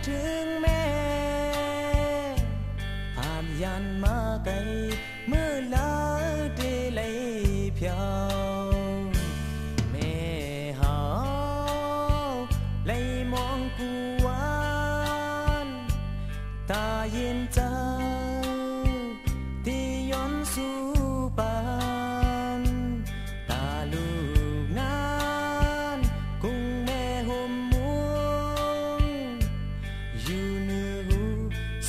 ถึงแม่ผ่านยันมาไกลเมื่อลาเดลัยเพียวแม่หาไลมองกูวานตาเย็นใจที่ย้อนสู่ปานตาลูกนั้นกุ้งแม่ห่มมุงอยู่เหนือหู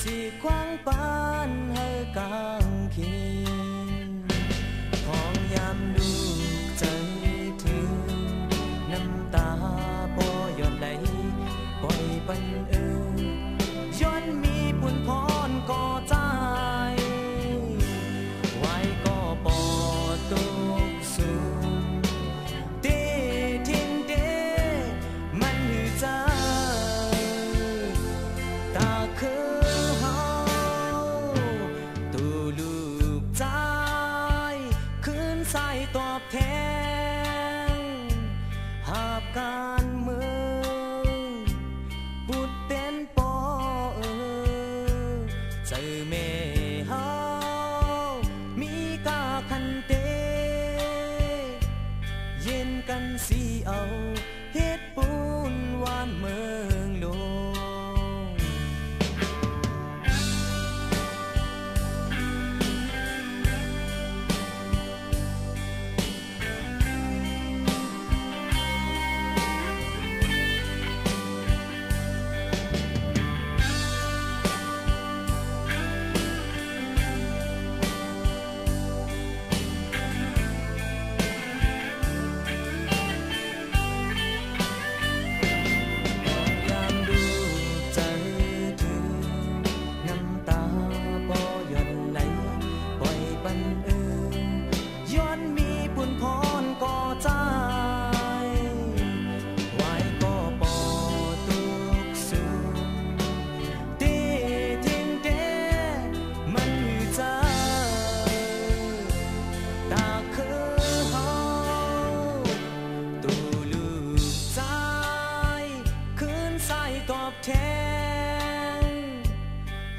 สีขวางปานให้กางเขนของยามลูกใจถึงน้ำตาปอหยดไหลปล่อยปันย้อนมีปุ่นพรก่อใจไว้ก็ปอตกสูงเดทิ้งเดมันหือใจตาคือเฮาตูลูกใจคืนใส่ตอบแทนหาบการเมืองบุดเต้นปอเจอแม่เฮามีกาคันเตเย็นกันสิเอาเฮ็ดปูนหวานเมืองลงย้อนมีปุ่นพรก่อใจไว้ก็ปอตุกสูเดทิ้งเดมันหือใจตาคือเฮาตูลูกใจคืนใส่ตอบแทน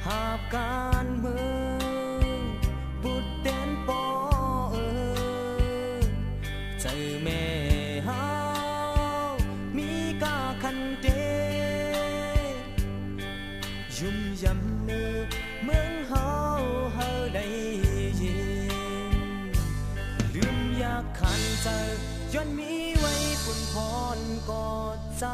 หาบการเมืองบุดเด่นปอเจอแม่เฮามีกาคันเดยุ่มยำเนื้อเมืองเฮาได้ยินลืมอยากขันใจย้อนมีไว้ปุ่นพรกอดใจ